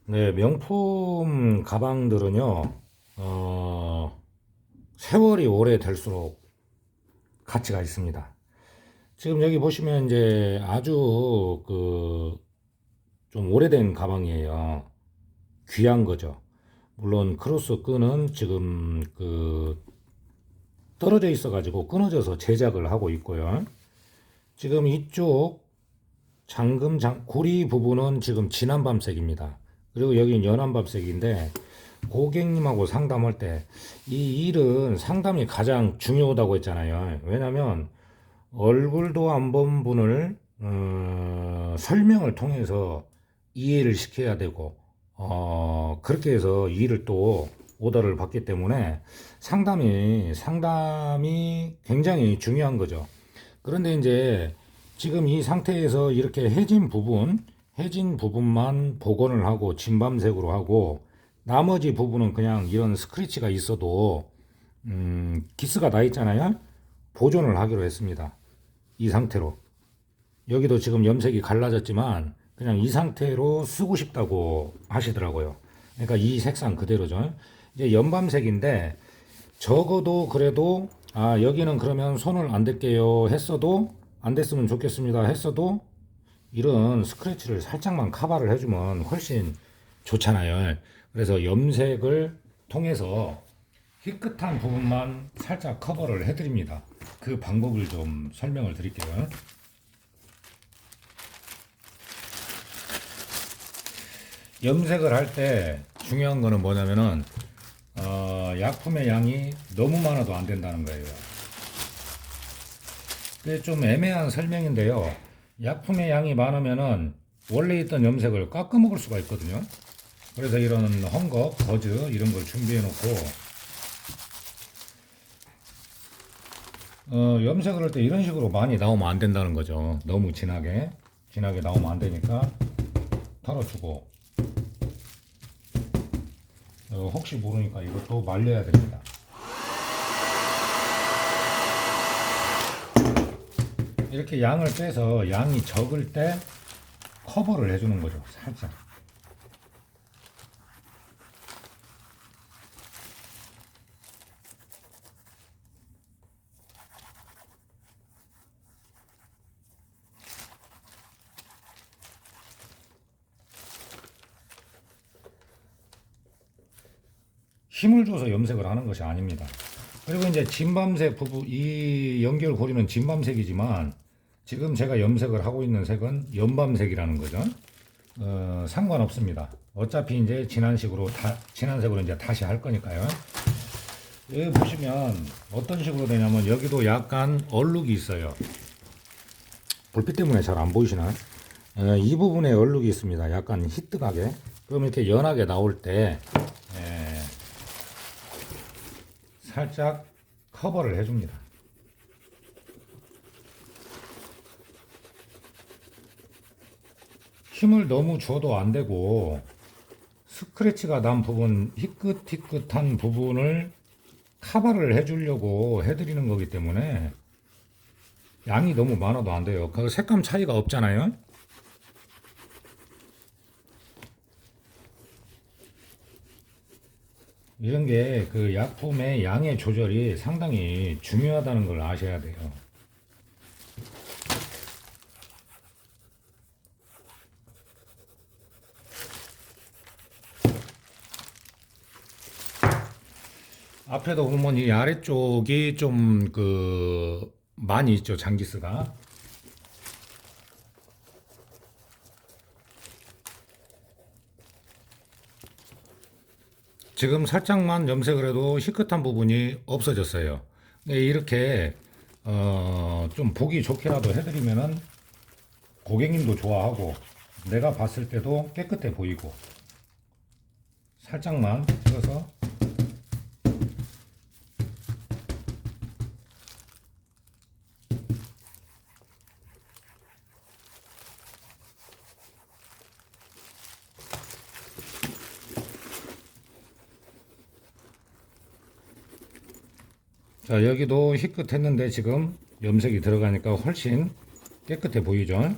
네, 명품 가방들은요, 세월이 오래될수록 가치가 있습니다. 지금 여기 보시면 이제 아주 좀 오래된 가방이에요. 귀한 거죠. 물론 크로스 끈은 지금 떨어져 있어가지고 끊어져서 제작을 하고 있고요. 지금 이쪽 고리 부분은 지금 진한 밤색입니다. 그리고 여기는 연한 밤색인데 고객님하고 상담할 때 이 일은 상담이 가장 중요하다고 했잖아요. 왜냐면 얼굴도 안 본 분을 설명을 통해서 이해를 시켜야 되고 그렇게 해서 일을 또 오더를 받기 때문에 상담이 굉장히 중요한 거죠. 그런데 이제 지금 이 상태에서 이렇게 해진 부분만 복원을 하고 진밤색으로 하고 나머지 부분은 그냥 이런 스크래치가 있어도 기스가 나 있잖아요. 보존을 하기로 했습니다. 이 상태로. 여기도 지금 염색이 갈라졌지만 그냥 이 상태로 쓰고 싶다고 하시더라고요. 그러니까 이 색상 그대로죠. 이제 연밤색인데 적어도 그래도 여기는 그러면 손을 안 댈게요 했어도 안 됐으면 좋겠습니다 했어도 이런 스크래치를 살짝만 커버를 해주면 훨씬 좋잖아요. 그래서 염색을 통해서 희끗한 부분만 살짝 커버를 해드립니다. 그 방법을 좀 설명을 드릴게요. 염색을 할 때 중요한 거는 뭐냐면은 약품의 양이 너무 많아도 안 된다는 거예요. 그게 좀 애매한 설명인데요. 약품의 양이 많으면은 원래 있던 염색을 깎아 먹을 수가 있거든요. 그래서 이런 헝겊, 버즈 이런 걸 준비해 놓고 염색을 할 때 이런 식으로 많이 나오면 안 된다는 거죠. 너무 진하게 나오면 안 되니까 털어주고 혹시 모르니까 이것도 말려야 됩니다. 이렇게 양을 빼서 양이 적을 때 커버를 해주는 거죠. 살짝. 힘을 줘서 염색을 하는 것이 아닙니다. 그리고 이제 진밤색 부분, 이 연결고리는 진밤색이지만 지금 제가 염색을 하고 있는 색은 연밤색이라는 거죠. 상관없습니다. 어차피 이제 진한 색으로 이제 다시 할 거니까요. 여기 보시면 어떤 식으로 되냐면 여기도 약간 얼룩이 있어요. 불빛 때문에 잘 안 보이시나? 이 부분에 얼룩이 있습니다. 약간 희뜩하게. 그럼 이렇게 연하게 나올 때 살짝 커버를 해줍니다. 힘을 너무 줘도 안 되고 스크래치가 난 부분, 희끗희끗한 부분을 커버를 해주려고 해드리는 거기 때문에 양이 너무 많아도 안 돼요. 그 색감 차이가 없잖아요. 이런 게 그 약품의 양의 조절이 상당히 중요하다는 걸 아셔야 돼요. 앞에도 보면 이 아래쪽이 좀 많이 있죠, 장기스가. 지금 살짝만 염색을 해도 희끗한 부분이 없어졌어요. 네, 이렇게 좀 보기 좋게라도 해드리면은 고객님도 좋아하고 내가 봤을 때도 깨끗해 보이고 살짝만 찍어서 자 여기도 희끗했는데 지금 염색이 들어가니까 훨씬 깨끗해 보이죠.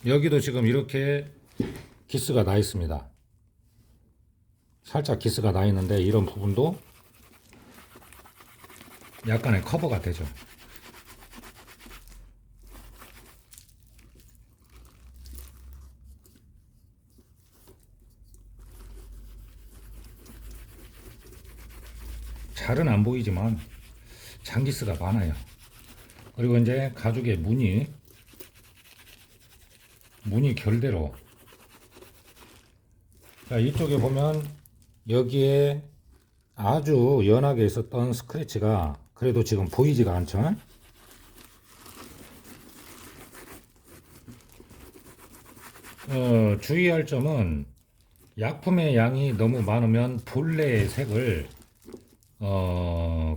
여기도 지금 이렇게 기스가 나 있습니다. 살짝 기스가 나 있는데 이런 부분도 약간의 커버가 되죠. 잘은 안 보이지만 장기스가 많아요. 그리고 이제 가죽의 무늬 결대로, 자, 이쪽에 보면 여기에 아주 연하게 있었던 스크래치가 그래도 지금 보이지가 않죠. 주의할 점은 약품의 양이 너무 많으면 본래의 색을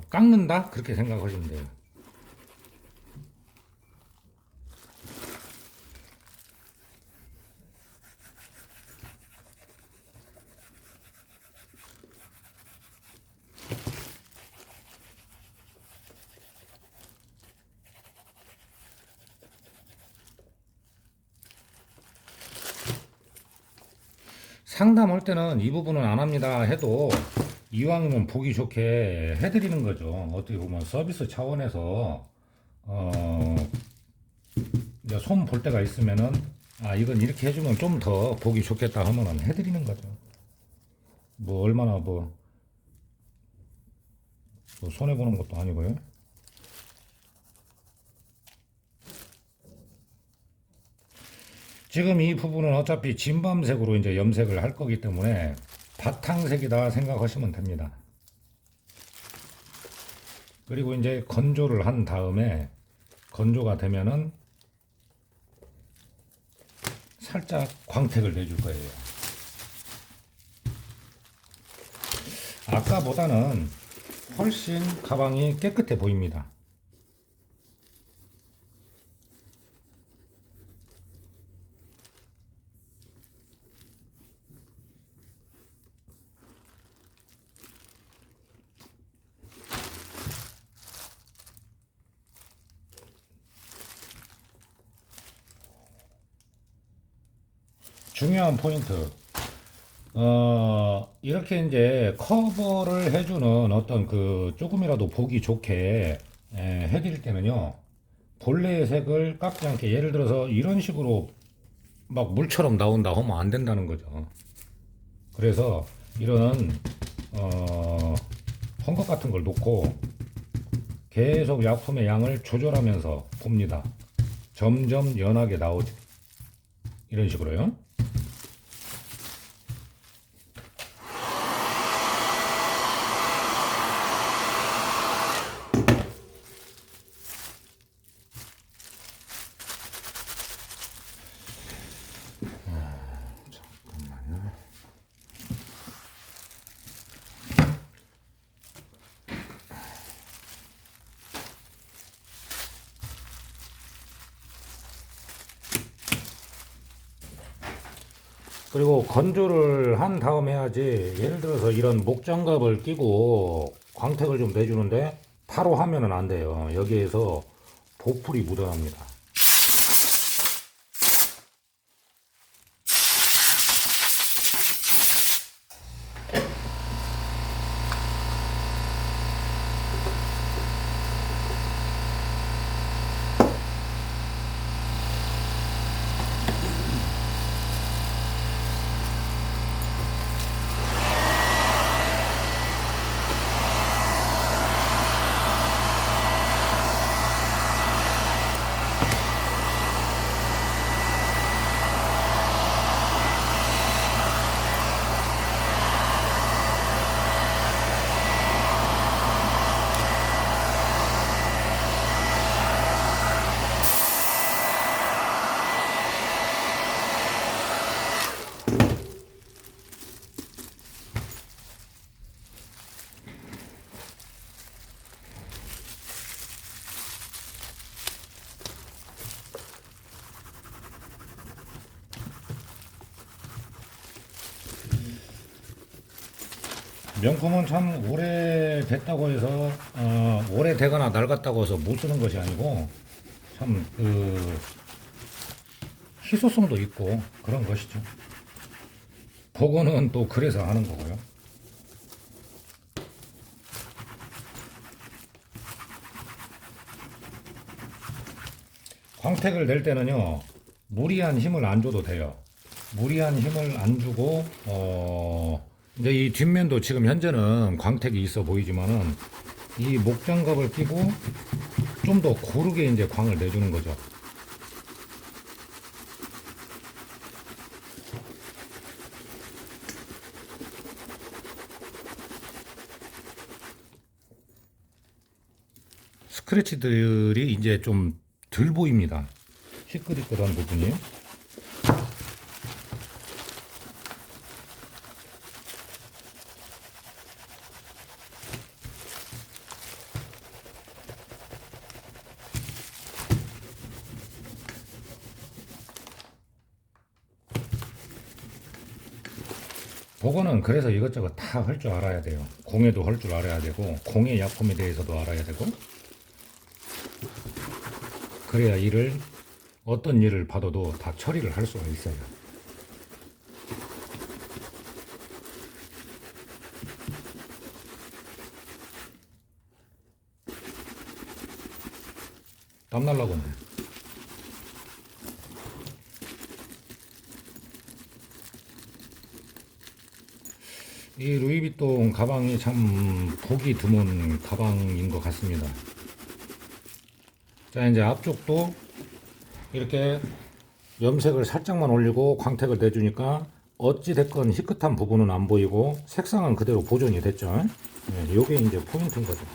깎는다, 그렇게 생각하시면 돼요. 상담할 때는 이 부분은 안 합니다 해도 이왕이면 보기 좋게 해드리는 거죠. 어떻게 보면 서비스 차원에서 손 볼 때가 있으면은 이건 이렇게 해주면 좀 더 보기 좋겠다 하면은 해드리는 거죠. 뭐 얼마나 뭐 손해 보는 것도 아니고요. 지금 이 부분은 어차피 진밤색으로 이제 염색을 할 거기 때문에 바탕색이다 생각하시면 됩니다. 그리고 이제 건조를 한 다음에 건조가 되면은 살짝 광택을 내줄 거예요. 아까보다는 훨씬 가방이 깨끗해 보입니다. 중요한 포인트. 이렇게 이제 커버를 해주는 어떤 그 조금이라도 보기 좋게 해드릴 때는요, 본래의 색을 깎지 않게, 예를 들어서 이런 식으로 막 물처럼 나온다 하면 안 된다는 거죠. 그래서 이런 헝겊 같은 걸 놓고 계속 약품의 양을 조절하면서 봅니다. 점점 연하게 나오지. 이런 식으로요. 잠깐만요. 그리고 건조를 한 다음 해야지. 예를 들어서 이런 목장갑을 끼고 광택을 좀 내주는데 바로 하면은 안 돼요. 여기에서 보풀이 묻어납니다. 명품은 참 오래됐다고 해서 오래되거나 낡았다고 해서 못 쓰는 것이 아니고 참 희소성도 있고 그런 것이죠. 복원은 또 그래서 하는 거고요. 광택을 낼 때는요, 무리한 힘을 안 줘도 돼요. 무리한 힘을 안 주고, 이제 이 뒷면도 지금 현재는 광택이 있어 보이지만은, 이 목장갑을 끼고 좀 더 고르게 이제 광을 내주는 거죠. 스크래치들이 이제 좀 덜 보입니다. 희끗희끗한 부분이. 복원은 그래서 이것저것 다 할 줄 알아야 돼요. 공예도 할 줄 알아야 되고, 공예 약품에 대해서도 알아야 되고, 그래야 어떤 일을 받아도 다 처리를 할 수가 있어요. 땀 날라고네. 이 루이비통 가방이 참 보기 드문 가방인 것 같습니다. 자, 이제 앞쪽도 이렇게 염색을 살짝만 올리고 광택을 내주니까 어찌됐건 희끗한 부분은 안 보이고 색상은 그대로 보존이 됐죠. 네, 요게 이제 포인트인 거죠.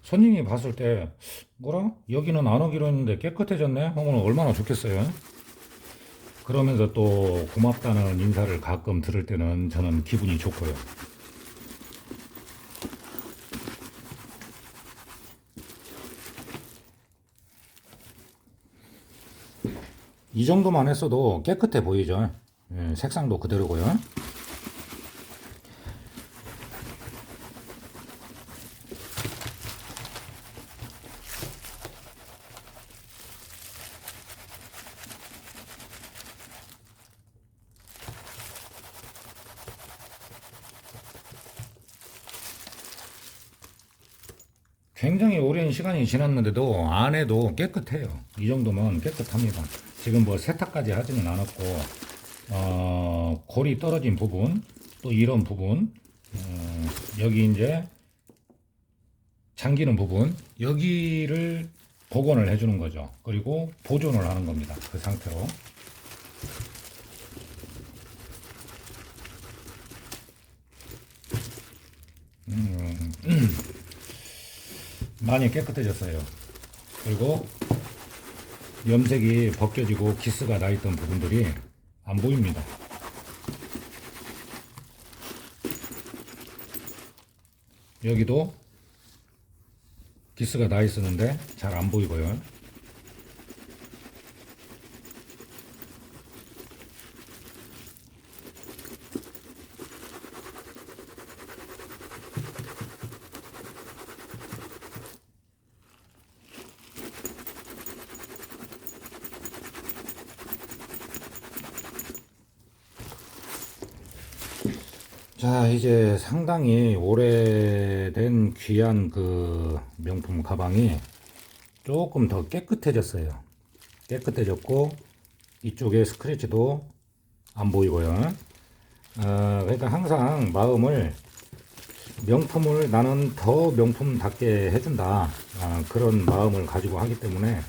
손님이 봤을 때 뭐라? 여기는 안 오기로 했는데 깨끗해졌네? 하면 얼마나 좋겠어요. 그러면서 또 고맙다는 인사를 가끔 들을 때는 저는 기분이 좋고요. 이 정도만 했어도 깨끗해 보이죠. 예, 색상도 그대로고요. 굉장히 오랜 시간이 지났는데도 안에도 깨끗해요. 이 정도면 깨끗합니다. 지금 뭐 세탁까지 하지는 않았고, 골이 떨어진 부분, 또 이런 부분, 여기 이제 잠기는 부분, 여기를 복원을 해주는 거죠. 그리고 보존을 하는 겁니다. 그 상태로. 많이 깨끗해졌어요. 그리고 염색이 벗겨지고 기스가 나 있던 부분들이 안 보입니다. 여기도 기스가 나 있었는데 잘 안 보이고요. 자, 이제 상당히 오래된 귀한 그 명품 가방이 조금 더 깨끗해졌어요. 깨끗해졌고, 이쪽에 스크래치도 안 보이고요. 그러니까 항상 마음을 명품을 나는 더 명품답게 해준다. 그런 마음을 가지고 하기 때문에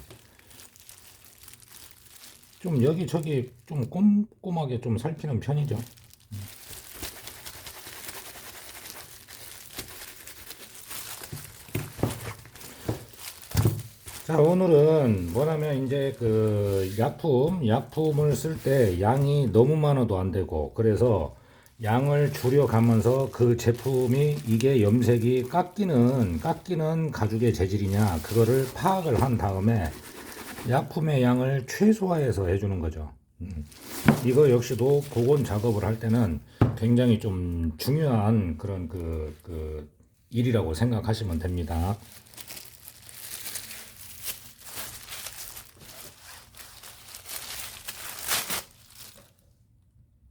좀 여기저기 좀 꼼꼼하게 좀 살피는 편이죠. 자, 오늘은 뭐냐면 이제 그 약품을 쓸 때 양이 너무 많아도 안 되고, 그래서 양을 줄여가면서 그 제품이 이게 염색이 깎이는 가죽의 재질이냐 그거를 파악을 한 다음에 약품의 양을 최소화해서 해주는 거죠. 이거 역시도 복원 작업을 할 때는 굉장히 좀 중요한 그런 그 일이라고 생각하시면 됩니다.